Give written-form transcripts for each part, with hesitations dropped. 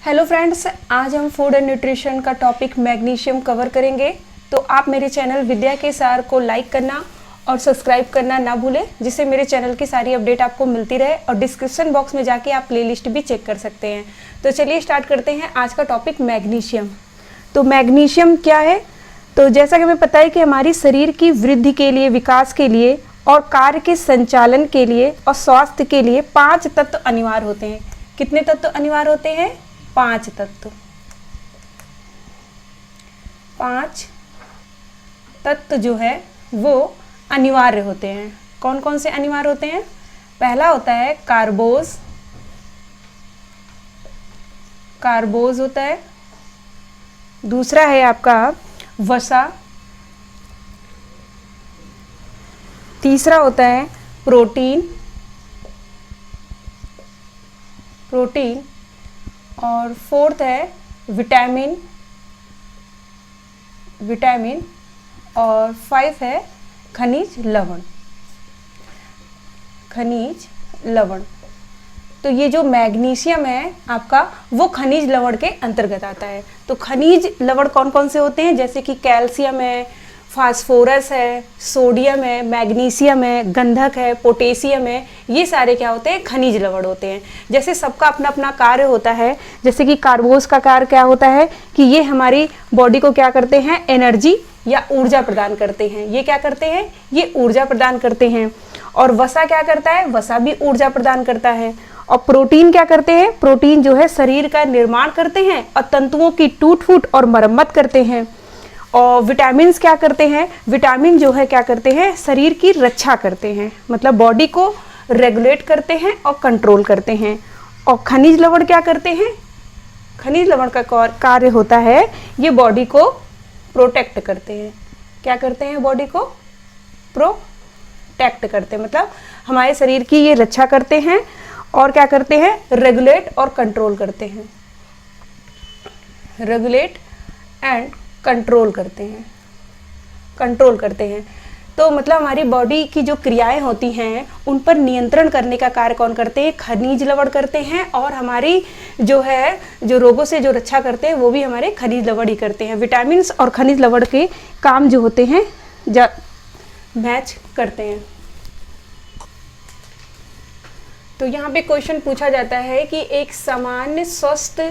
Hello friends, आज हम food and nutrition का टॉपिक मैग्नीशियम कवर करेंगे। तो आप मेरे चैनल विद्या के सार को लाइक करना और सब्सक्राइब करना ना भूलें, जिससे मेरे चैनल की सारी अपडेट आपको मिलती रहे। और डिस्क्रिप्शन बॉक्स में जाके आप प्लेलिस्ट भी चेक कर सकते हैं। तो चलिए स्टार्ट करते हैं आज का टॉपिक मैग्नीशियम। तो मैग्नीशियम क्या है? तो जैसा कि हमें पता है कि हमारी शरीर की वृद्धि के लिए, विकास के लिए और कार्य के संचालन के लिए और स्वास्थ्य के लिए 5 तत्व अनिवार्य होते हैं। कितने तत्व अनिवार्य होते हैं? 5 तत्व। 5 तत्व जो है वो अनिवार्य होते हैं। कौन कौन से अनिवार्य होते हैं? पहला होता है कार्बोज। कार्बोज होता है। दूसरा है आपका वसा। तीसरा होता है प्रोटीन। प्रोटीन। और फोर्थ है विटामिन। विटामिन। और 5 है खनिज लवण। खनिज लवण। तो ये जो मैग्नीशियम है आपका, वो खनिज लवण के अंतर्गत आता है। तो खनिज लवण कौन कौन से होते हैं? जैसे कि कैल्शियम है, फास्फोरस है, सोडियम है, मैग्नीशियम है, गंधक है, पोटेशियम है। ये सारे क्या होते हैं? खनिज लवण होते हैं। जैसे सबका अपना अपना कार्य होता है। जैसे कि कार्बोज का कार्य क्या होता है कि ये हमारी बॉडी को क्या करते हैं? एनर्जी या ऊर्जा प्रदान करते हैं। ये क्या करते हैं? ये ऊर्जा प्रदान करते हैं। और वसा क्या करता है? वसा भी ऊर्जा प्रदान करता है। और प्रोटीन क्या करते हैं? प्रोटीन जो है शरीर का निर्माण करते हैं और तंतुओं की टूट फूट और मरम्मत करते हैं। और विटामिन क्या करते हैं? विटामिन जो है क्या करते हैं? शरीर की रक्षा करते हैं, मतलब बॉडी को रेगुलेट करते हैं और कंट्रोल करते हैं। और खनिज लवण क्या करते हैं? खनिज लवण का कार्य होता है ये बॉडी को प्रोटेक्ट करते हैं। क्या करते हैं? बॉडी को प्रोटेक्ट करते हैं, मतलब हमारे शरीर की ये रक्षा करते हैं। और क्या करते हैं? रेगुलेट और कंट्रोल करते हैं। रेगुलेट एंड कंट्रोल करते हैं। कंट्रोल करते हैं। तो मतलब हमारी बॉडी की जो क्रियाएं होती हैं उन पर नियंत्रण करने का कार्य कौन करते हैं? खनिज लवण करते हैं। और हमारी जो है, जो रोगों से जो रक्षा करते हैं, वो भी हमारे खनिज लवण ही करते हैं। विटामिन और खनिज लवण के काम जो होते हैं मैच करते हैं। तो यहाँ पे क्वेश्चन पूछा जाता है कि एक सामान्य स्वस्थ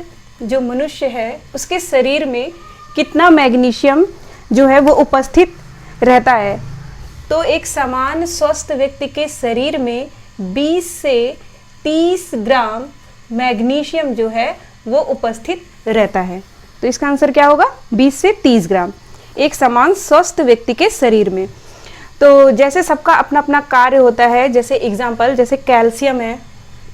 जो मनुष्य है उसके शरीर में कितना मैग्नीशियम जो है वो उपस्थित रहता है? तो एक सामान्य स्वस्थ व्यक्ति के शरीर में 20 से 30 ग्राम मैग्नीशियम जो है वो उपस्थित रहता है। तो इसका आंसर क्या होगा? 20 से 30 ग्राम एक समान स्वस्थ व्यक्ति के शरीर में। तो जैसे सबका अपना अपना कार्य होता है, जैसे एग्जाम्पल, जैसे कैल्शियम है।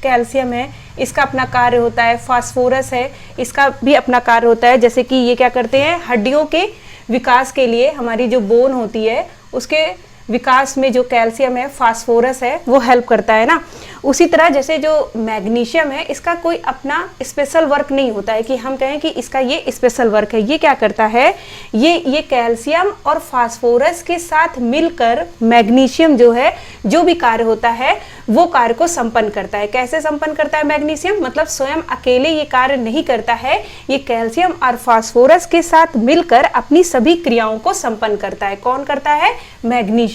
कैल्शियम है, इसका अपना कार्य होता है। फास्फोरस है, इसका भी अपना कार्य होता है। जैसे कि ये क्या करते हैं? हड्डियों के विकास के लिए, हमारी जो बोन होती है उसके विकास में जो कैल्शियम है, फास्फोरस है, वो हेल्प करता है ना। उसी तरह जैसे जो मैग्नीशियम है, इसका कोई अपना स्पेशल वर्क नहीं होता है कि हम कहें कि इसका ये स्पेशल वर्क है। ये क्या करता है? ये कैल्शियम और फास्फोरस के साथ मिलकर मैग्नीशियम जो है, जो भी कार्य होता है वो कार्य को संपन्न करता है। कैसे संपन्न करता है मैग्नीशियम? मतलब स्वयं अकेले ये कार्य नहीं करता है, ये कैल्शियम और फास्फोरस के साथ मिलकर अपनी सभी क्रियाओं को संपन्न करता है। कौन करता है? मैग्नीशियम।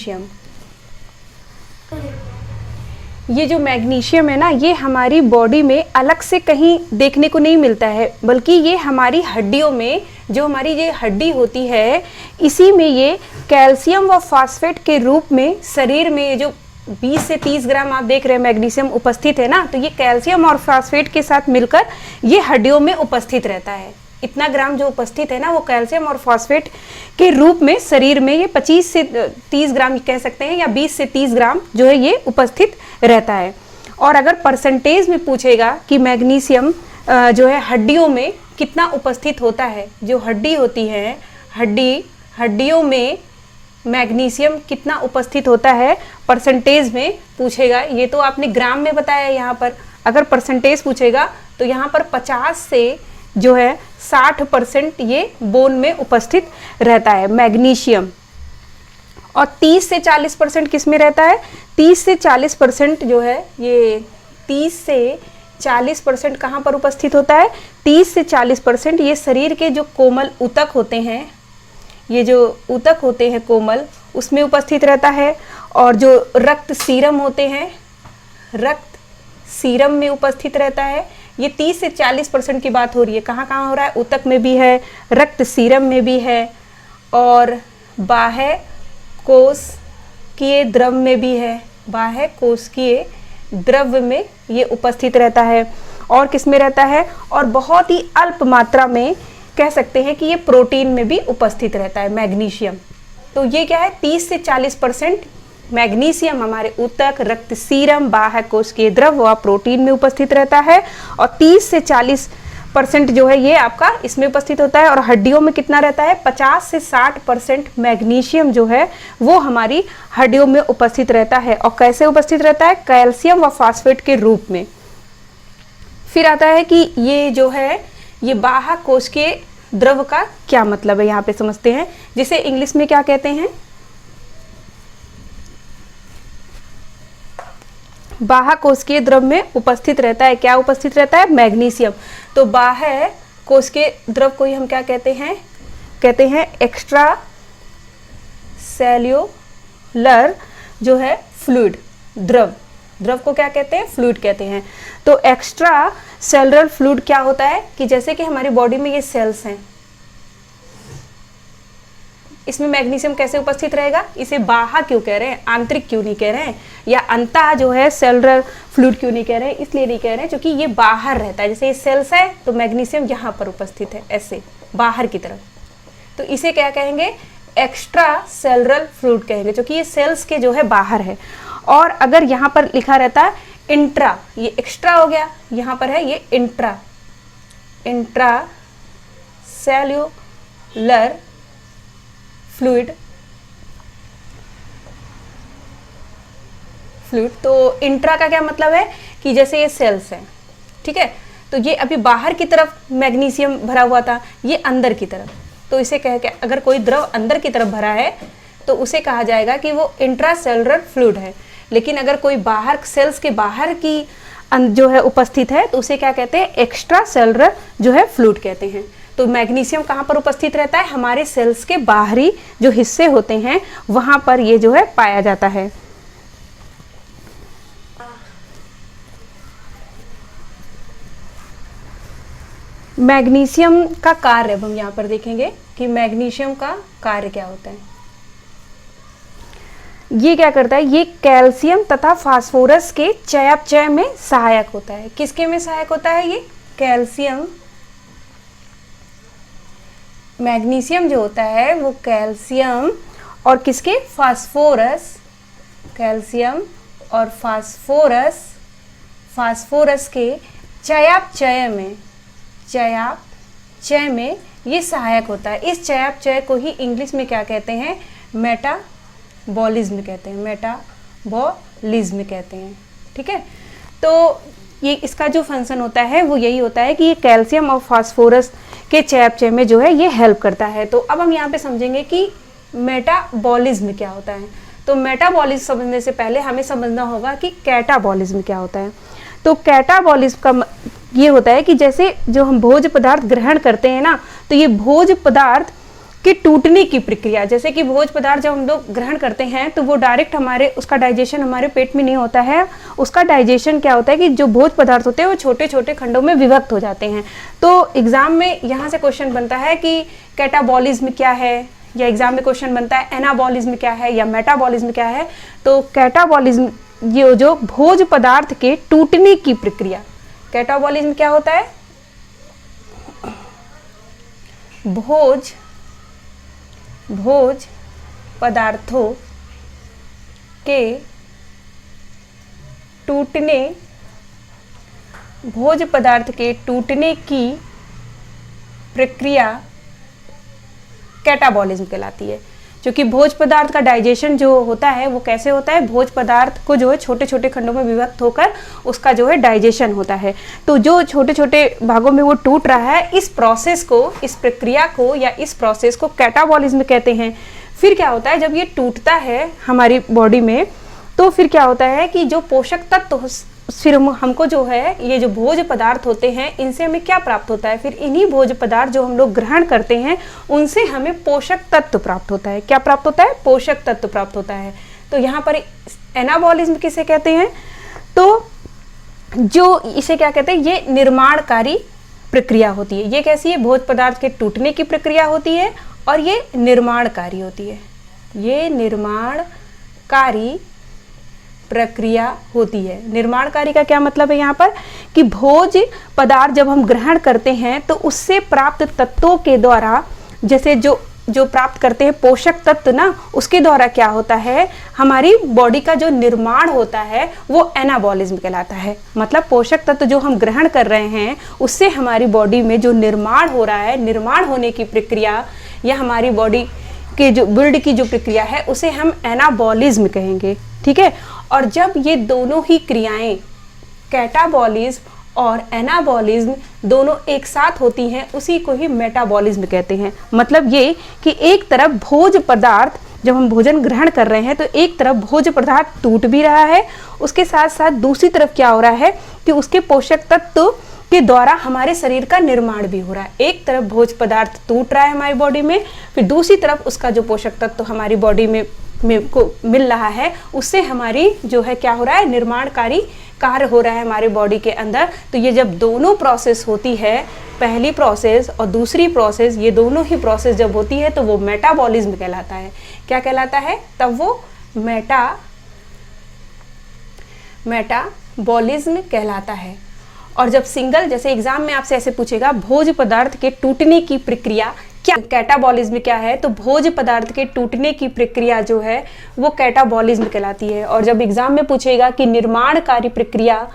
ये जो मैग्नीशियम है ना, ये हमारी बॉडी में अलग से कहीं देखने को नहीं मिलता है, बल्कि ये हमारी हड्डियों में, जो हमारी ये हड्डी होती है, इसी में ये कैल्शियम व फास्फेट के रूप में शरीर में जो 20 से 30 ग्राम आप देख रहे हैं मैग्नीशियम उपस्थित है ना, तो ये कैल्शियम और फास्फेट के साथ मिलकर ये हड्डियों में उपस्थित रहता है। इतना ग्राम जो उपस्थित है ना, वो कैल्शियम और फास्फेट के रूप में शरीर में ये 25 से 30 ग्राम कह सकते हैं, या 20 से 30 ग्राम जो है ये उपस्थित रहता है। और अगर परसेंटेज में पूछेगा कि मैग्नीशियम जो है हड्डियों में कितना उपस्थित होता है, जो हड्डी होती है, हड्डियों में मैग्नीशियम कितना उपस्थित होता है परसेंटेज में पूछेगा। ये तो आपने ग्राम में बताया यहाँ पर। अगर परसेंटेज पूछेगा तो यहाँ पर 50 से जो है 60% ये बोन में उपस्थित रहता है मैग्नीशियम। और 30 से 40% किस में रहता है? 30 से 40% जो है ये 30 से 40% कहाँ पर उपस्थित होता है? 30 से 40% ये शरीर के जो कोमल ऊतक होते हैं, ये जो ऊतक होते हैं कोमल, उसमें उपस्थित रहता है। और जो रक्त सीरम होते हैं, रक्त सीरम में उपस्थित रहता है। ये 30 से 40% की बात हो रही है। कहाँ कहाँ हो रहा है? ऊतक में भी है, रक्त सीरम में भी है, और बाह्य कोशिकीय द्रव में भी है। बाह्य कोशिकीय द्रव में ये उपस्थित रहता है। और किस में रहता है? और बहुत ही अल्प मात्रा में कह सकते हैं कि ये प्रोटीन में भी उपस्थित रहता है, मैग्नीशियम। तो ये क्या है? 30 से 40% मैग्नीशियम हमारे ऊतक, रक्त सीरम, बाह्य कोशिकीय द्रव व प्रोटीन में उपस्थित रहता है। और 30 से 40% जो है ये आपका इसमें उपस्थित होता है। और हड्डियों में कितना रहता है? 50 से 60% मैग्नीशियम जो है वो हमारी हड्डियों में उपस्थित रहता है। और कैसे उपस्थित रहता है? कैल्शियम व फास्फेट के रूप में। फिर आता है कि ये जो है ये बाह्य कोशिकीय द्रव का क्या मतलब है, यहाँ पे समझते हैं। जिसे इंग्लिश में क्या कहते हैं? बाह्य कोशिकीय द्रव में उपस्थित रहता है, क्या उपस्थित रहता है? मैग्नीशियम। तो बाह्य कोशिकीय द्रव को ही हम क्या कहते हैं? कहते हैं एक्स्ट्रा सेल्यूलर जो है फ्लूइड, द्रव। द्रव को क्या कहते हैं? फ्लूइड कहते हैं। तो एक्स्ट्रा सेलुलर फ्लूइड क्या होता है कि जैसे कि हमारी बॉडी में ये सेल्स हैं, इसमें मैग्नीशियम कैसे उपस्थित रहेगा? इसे बाह्य क्यों कह रहे हैं, आंतरिक क्यों नहीं कह रहे हैं, या अंतः जो है सेलुलर फ्लूइड क्यों नहीं कह रहे हैं? इसलिए नहीं कह रहे हैं क्योंकि ये बाहर रहता है। जैसे ये सेल्स है तो मैग्नीशियम यहाँ पर उपस्थित है, ऐसे बाहर की तरफ, तो इसे क्या कहेंगे? एक्स्ट्रा सेलुलर फ्लूइड कहेंगे, क्योंकि ये सेल्स के जो है बाहर है। और अगर यहाँ पर लिखा रहता है इंट्रा, ये एक्स्ट्रा हो गया, यहाँ पर है ये intra, intra cellular fluid, fluid. तो इंट्रा का क्या मतलब है कि जैसे ये सेल्स हैं, ठीक है, तो ये अभी बाहर की तरफ मैग्नीशियम भरा हुआ था, ये अंदर की तरफ, तो इसे कह के अगर कोई द्रव अंदर की तरफ भरा है तो उसे कहा जाएगा कि वो इंट्रासेलुलर फ्लूइड है। लेकिन अगर कोई बाहर, सेल्स के बाहर की जो है उपस्थित है तो उसे क्या कहते हैं? एक्स्ट्रा सेलुलर जो है फ्लूइड कहते हैं। तो मैग्नीशियम कहाँ पर उपस्थित रहता है? हमारे सेल्स के बाहरी जो हिस्से होते हैं वहां पर ये जो है पाया जाता है। मैग्नीशियम का कार्य अब हम यहाँ पर देखेंगे कि मैग्नीशियम का कार्य क्या होता है। ये क्या करता है? ये कैल्शियम तथा फास्फोरस के चयापचय में सहायक होता है। किसके में सहायक होता है? ये कैल्शियम, मैग्नीशियम जो होता है वो कैल्शियम और किसके? फास्फोरस, कैल्शियम और फास्फोरस, फास्फोरस के चयापचय में, चयापचय में ये सहायक होता है। इस चयापचय को ही इंग्लिश में क्या कहते हैं? मेटाबॉलिज्म कहते हैं, मेटाबॉलिज्म कहते हैं, ठीक है। तो ये इसका जो फंक्शन होता है वो यही होता है कि ये कैल्शियम और फास्फोरस के चयापचय में जो है ये हेल्प करता है। तो अब हम यहाँ पे समझेंगे कि मेटाबॉलिज्म क्या होता है। तो मेटाबॉलिज्म समझने से पहले हमें समझना होगा कि कैटाबॉलिज्म क्या होता है। तो कैटाबॉलिज्म का ये होता है कि जैसे जो हम भोज्य पदार्थ ग्रहण करते हैं ना, तो ये भोज्य पदार्थ के टूटने की प्रक्रिया, जैसे कि भोज्य पदार्थ जब हम लोग ग्रहण करते हैं तो वो डायरेक्ट हमारे, उसका डाइजेशन हमारे पेट में नहीं होता है। उसका डाइजेशन क्या होता है कि जो भोज्य पदार्थ होते हैं वो छोटे छोटे खंडों में विभक्त हो जाते हैं। तो एग्जाम में यहाँ से क्वेश्चन बनता है कि कैटाबॉलिज्म क्या है, या एग्जाम में क्वेश्चन बनता है एनाबॉलिज्म क्या है या मेटाबॉलिज्म क्या है। तो कैटाबॉलिज्म ये जो भोज्य पदार्थ के टूटने की प्रक्रिया, कैटाबॉलिज्म क्या होता है? भोज्य पदार्थों के टूटने, भोज्य पदार्थ के टूटने की प्रक्रिया कैटाबॉलिज्म कहलाती है। क्योंकि भोज्य पदार्थ का डाइजेशन जो होता है वो कैसे होता है? भोज्य पदार्थ को जो है छोटे छोटे खंडों में विभक्त होकर उसका जो है डाइजेशन होता है। तो जो छोटे छोटे भागों में वो टूट रहा है, इस प्रोसेस को, इस प्रक्रिया को या इस प्रोसेस को कैटाबॉलिज्म कहते हैं। फिर क्या होता है जब ये टूटता है हमारी बॉडी में, तो फिर क्या होता है कि जो पोषक तत्व फिर हमको जो है ये जो भोज्य पदार्थ होते हैं इनसे हमें क्या प्राप्त होता है, फिर इन्हीं भोज्य पदार्थ जो हम लोग ग्रहण करते हैं उनसे हमें पोषक तत्व प्राप्त होता है। क्या प्राप्त होता है? पोषक तत्व प्राप्त होता है। तो यहाँ पर एनाबॉलिज्म किसे कहते हैं? तो जो इसे क्या कहते हैं, ये निर्माणकारी प्रक्रिया होती है। ये कैसी है? भोज्य पदार्थ के टूटने की प्रक्रिया होती है और ये निर्माणकारी होती है। ये निर्माणकारी प्रक्रिया होती है। निर्माणकारी का क्या मतलब है यहाँ पर कि भोज्य पदार्थ जब हम ग्रहण करते हैं तो उससे प्राप्त तत्वों के द्वारा, जैसे जो प्राप्त करते हैं पोषक तत्व ना, उसके द्वारा क्या होता है, हमारी बॉडी का जो निर्माण होता है वो एनाबॉलिज्म कहलाता है। मतलब पोषक तत्व जो हम ग्रहण कर रहे हैं उससे हमारी बॉडी में जो निर्माण हो रहा है, निर्माण होने की प्रक्रिया या हमारी बॉडी के जो बिल्ड की जो प्रक्रिया है उसे हम एनाबॉलिज्म कहेंगे। ठीक है। और जब ये दोनों ही क्रियाएं, कैटाबॉलिज्म और एनाबॉलिज्म, दोनों एक साथ होती हैं, उसी को ही मेटाबॉलिज्म कहते हैं। मतलब ये कि एक तरफ भोज्य पदार्थ, जब हम भोजन ग्रहण कर रहे हैं तो एक तरफ भोज्य पदार्थ टूट भी रहा है, उसके साथ साथ दूसरी तरफ क्या हो रहा है कि उसके पोषक तत्व के द्वारा हमारे शरीर का निर्माण भी हो रहा है। एक तरफ भोज्य पदार्थ टूट रहा है हमारी बॉडी में, फिर दूसरी तरफ उसका जो पोषक तत्व हमारी बॉडी में को मिल रहा है, उससे हमारी जो है क्या हो रहा है, निर्माणकारी कार्य हो रहा है हमारे बॉडी के अंदर। तो ये जब दोनों प्रोसेस होती है, पहली प्रोसेस और दूसरी प्रोसेस, ये दोनों ही प्रोसेस जब होती है तो वो मेटाबॉलिज्म कहलाता है। क्या कहलाता है? तब वो मेटाबॉलिज्म कहलाता है। और जब सिंगल, जैसे एग्जाम में आपसे ऐसे पूछेगा भोज्य पदार्थ के टूटने की प्रक्रिया क्या, कैटाबॉलिज्म क्या है, तो भोज्य पदार्थ के टूटने की प्रक्रिया जो है वो कैटाबॉलिज्म कहलाती है। और जब एग्जाम में पूछेगा कि निर्माणकारी प्रक्रिया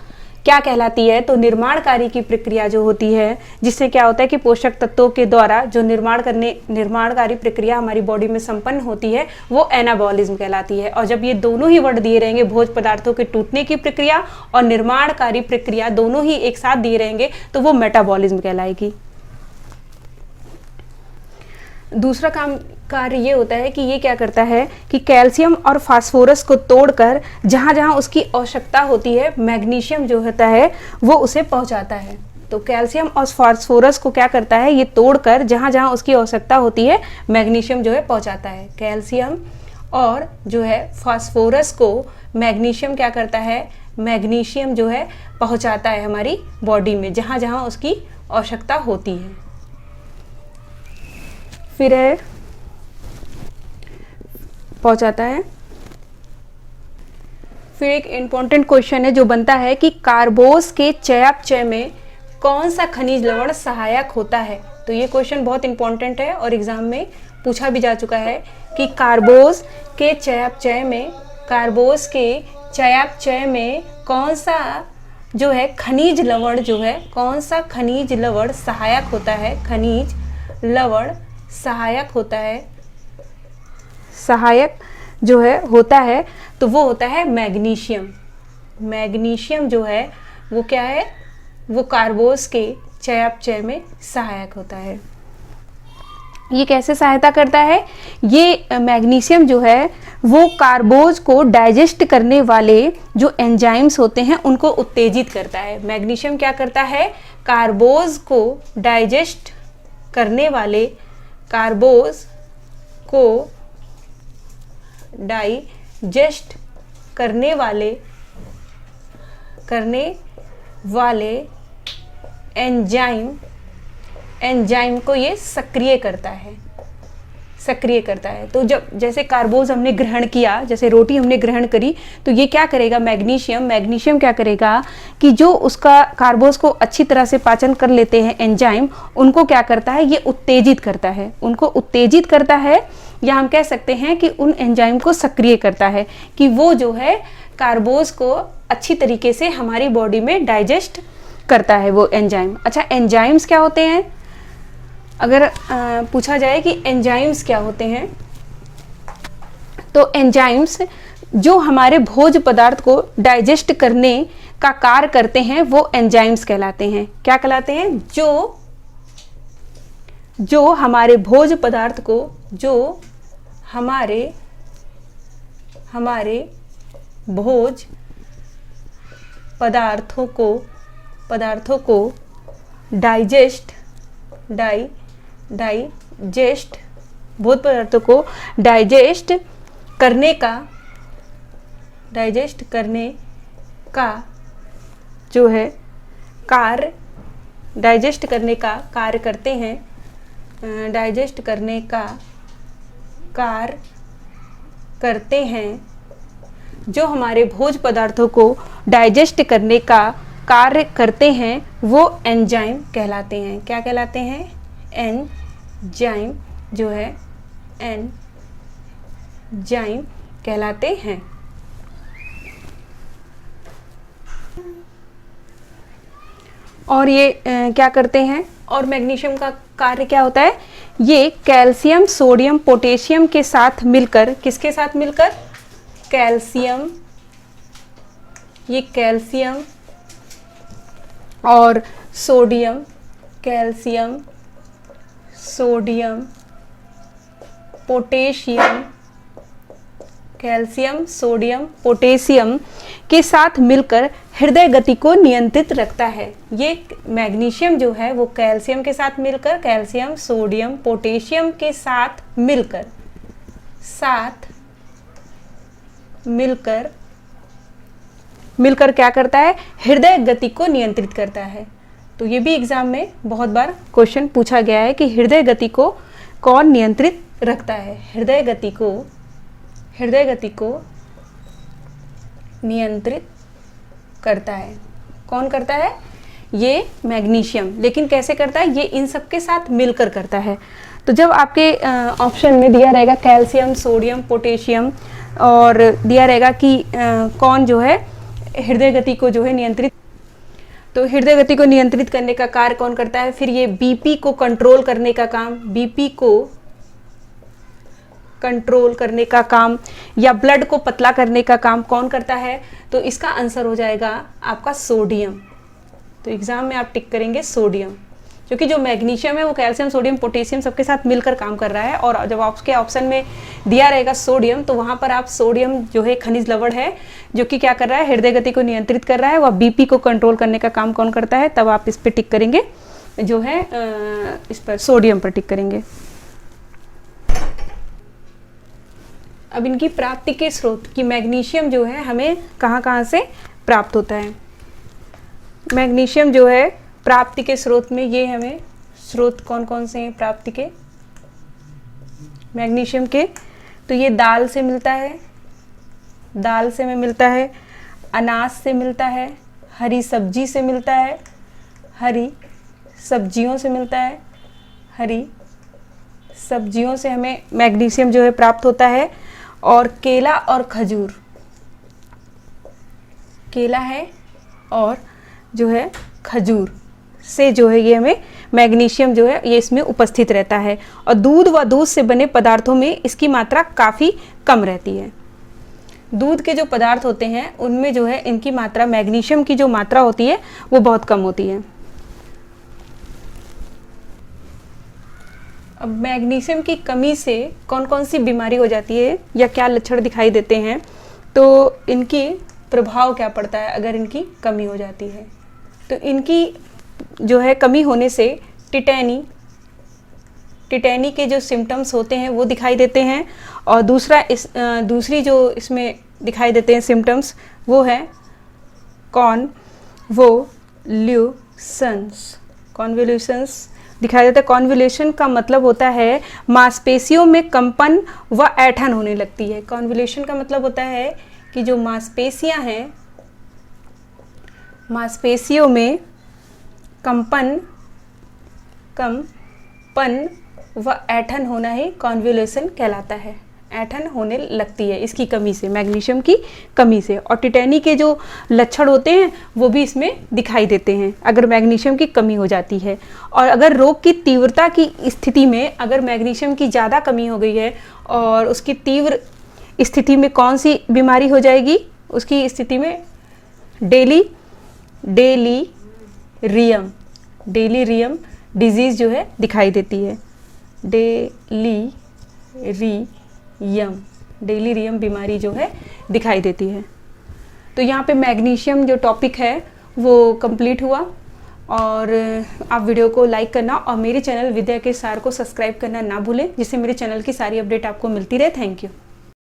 क्या कहलाती है, तो निर्माणकारी की प्रक्रिया जो होती है, जिससे क्या होता है कि पोषक तत्वों के द्वारा जो निर्माणकारी प्रक्रिया हमारी बॉडी में संपन्न होती है, वो एनाबॉलिज्म कहलाती है। और जब ये दोनों ही वर्ड दिए रहेंगे, भोज्य पदार्थों के टूटने की प्रक्रिया और निर्माणकारी प्रक्रिया, दोनों ही एक साथ दिए रहेंगे तो वो मेटाबॉलिज्म कहलाएगी। दूसरा कार्य ये होता है कि ये क्या करता है कि कैल्शियम और फास्फोरस को तोड़कर जहाँ जहाँ उसकी आवश्यकता होती है, मैग्नीशियम जो होता है वो उसे पहुँचाता है। तो कैल्शियम और फास्फोरस को क्या करता है, ये तोड़कर जहाँ जहाँ उसकी आवश्यकता होती है मैग्नीशियम जो है पहुँचाता है। कैल्शियम और जो है फास्फोरस को मैग्नीशियम क्या करता है, मैग्नीशियम जो है पहुँचाता है हमारी बॉडी में जहाँ जहाँ उसकी आवश्यकता होती है। फिर है पहुंचाता है। फिर एक इम्पोर्टेंट क्वेश्चन है जो बनता है कि कार्बोज के चयापचय में कौन सा खनिज लवण सहायक होता है। तो ये क्वेश्चन बहुत इंपॉर्टेंट है और एग्जाम में पूछा भी जा चुका है कि कार्बोज के चयापचय में कौन सा जो है खनिज लवण जो है, कौन सा खनिज लवण सहायक होता है, खनिज लवण सहायक होता है, सहायक जो है होता है, तो वो होता है मैग्नीशियम। मैग्नीशियम जो है वो क्या है, वो कार्बोज के चयापचय में सहायक होता है। ये कैसे सहायता करता है, ये मैग्नीशियम जो है वो कार्बोज को डाइजेस्ट करने वाले जो एंजाइम्स होते हैं उनको उत्तेजित करता है। मैग्नीशियम क्या करता है, कार्बोज को डाइजेस्ट करने वाले, कार्बोज को डाइजेस्ट करने वाले एंजाइम को ये सक्रिय करता है। तो जब जैसे कार्बोज हमने ग्रहण किया, जैसे रोटी हमने ग्रहण करी, तो ये क्या करेगा, मैग्नीशियम क्या करेगा कि जो उसका कार्बोज को अच्छी तरह से पाचन कर लेते हैं एंजाइम, उनको क्या करता है, ये उत्तेजित करता है, या हम कह सकते हैं कि उन एंजाइम को सक्रिय करता है कि वो जो है कार्बोज को अच्छी तरीके से हमारी बॉडी में डाइजेस्ट करता है वो एंजाइम। अच्छा, एंजाइम्स क्या होते हैं, अगर पूछा जाए कि एंजाइम्स क्या होते हैं, तो एंजाइम्स जो हमारे भोज्य पदार्थ को डाइजेस्ट करने का कार्य करते हैं वो एंजाइम्स कहलाते हैं। क्या कहलाते हैं, जो हमारे भोज्य पदार्थ को, जो हमारे भोज्य पदार्थों को डाइजेस्ट भोज्य पदार्थों को डाइजेस्ट करने का जो है कार्य करते हैं, डाइजेस्ट करने का कार्य करते हैं, जो हमारे भोज्य पदार्थों को डाइजेस्ट करने का कार्य करते हैं वो एंजाइम कहलाते हैं। क्या कहलाते हैं? एंजाइम जो है एंजाइम कहलाते हैं। और ये क्या करते हैं? और मैग्नीशियम का कार्य क्या होता है? ये कैल्शियम, सोडियम, पोटेशियम के साथ मिलकर, किसके साथ मिलकर? कैल्शियम, ये कैल्शियम और sodium, calcium, sodium, potassium, calcium, sodium, potassium के साथ मिलकर हृदय गति को नियंत्रित रखता है। ये मैग्नीशियम जो है वो कैल्शियम के साथ मिलकर, कैल्शियम, सोडियम, पोटेशियम के साथ मिलकर क्या करता है? हृदय गति को नियंत्रित करता है। तो ये भी एग्जाम में बहुत बार क्वेश्चन पूछा गया है कि हृदय गति को कौन नियंत्रित रखता है? हृदय गति को नियंत्रित करता है। कौन करता है? ये मैग्नीशियम। लेकिन कैसे करता है? ये इन सब के साथ मिलकर करता है। तो जब आपके ऑप्शन में दिया रहेगा कैल्शियम, सोडियम, पोटेशियम और दिया रहेगा कि कौन जो है हृदय गति को जो है नियंत्रित, तो हृदय गति को नियंत्रित करने का कार्य कौन करता है? फिर ये बीपी को कंट्रोल करने का काम, बीपी को कंट्रोल करने का काम या ब्लड को पतला करने का काम कौन करता है? तो इसका आंसर हो जाएगा आपका सोडियम। तो एग्जाम में आप टिक करेंगे सोडियम, क्योंकि जो मैग्नीशियम है वो कैल्शियम, सोडियम, पोटेशियम सबके साथ मिलकर काम कर रहा है। और जब आपके ऑप्शन में दिया रहेगा सोडियम, तो वहाँ पर आप सोडियम जो है खनिज लवण है जो कि क्या कर रहा है? हृदय गति को नियंत्रित कर रहा है। वह बीपी को कंट्रोल करने का काम कौन करता है? तब आप इस पर टिक करेंगे, जो है इस पर सोडियम पर टिक करेंगे। अब इनकी प्राप्ति के स्रोत कि मैग्नीशियम जो है हमें कहाँ से प्राप्त होता है। मैग्नीशियम जो है प्राप्ति के स्रोत में, ये हमें स्रोत कौन कौन से हैं प्राप्ति के मैग्नीशियम के? तो ये दाल से मिलता है, दाल से में मिलता है, अनाज से मिलता है, हरी सब्जी से मिलता है, हरी सब्जियों से मिलता है, हरी सब्जियों से हमें मैग्नीशियम जो है प्राप्त होता है। और केला और खजूर, केला है और जो है खजूर से जो है ये हमें मैग्नीशियम जो है ये इसमें उपस्थित रहता है। और दूध व दूध से बने पदार्थों में इसकी मात्रा काफ़ी कम रहती है। दूध के जो पदार्थ होते हैं उनमें जो है इनकी मात्रा, मैग्नीशियम की जो मात्रा होती है वो बहुत कम होती है। अब मैग्नीशियम की कमी से कौन कौन सी बीमारी हो जाती है या क्या लक्षण दिखाई देते हैं, तो इनकी प्रभाव क्या पड़ता है अगर इनकी कमी हो जाती है? तो इनकी जो है कमी होने से टिटेनी के जो सिम्टम्स होते हैं वो दिखाई देते हैं। और दूसरी जो इसमें दिखाई देते हैं सिम्टम्स वो है कॉन्वोल्यूशंस दिखाई देता है। कॉन्वोल्यूशन का मतलब होता है मांसपेशियों में कंपन व ऐंठन होने लगती है। कॉन्वोल्यूशन का मतलब होता है कि जो मांसपेशियां हैं, मांसपेशियों में कंपन व ऐंठन होना ही कॉन्वोल्यूशन कहलाता है। ऐंठन होने लगती है इसकी कमी से, मैग्नीशियम की कमी से। और टिटेनी के जो लक्षण होते हैं वो भी इसमें दिखाई देते हैं अगर मैग्नीशियम की कमी हो जाती है। और अगर रोग की तीव्रता की स्थिति में अगर मैग्नीशियम की ज़्यादा कमी हो गई है और उसकी तीव्र स्थिति में कौन सी बीमारी हो जाएगी? उसकी स्थिति में डेलीरियम डिजीज़ जो है दिखाई देती है। डेलीरियम बीमारी जो है दिखाई देती है। तो यहाँ पे मैग्नीशियम जो टॉपिक है वो कंप्लीट हुआ। और आप वीडियो को लाइक करना और मेरे चैनल विद्या के सार को सब्सक्राइब करना ना भूलें, जिससे मेरे चैनल की सारी अपडेट आपको मिलती रहे। Thank you.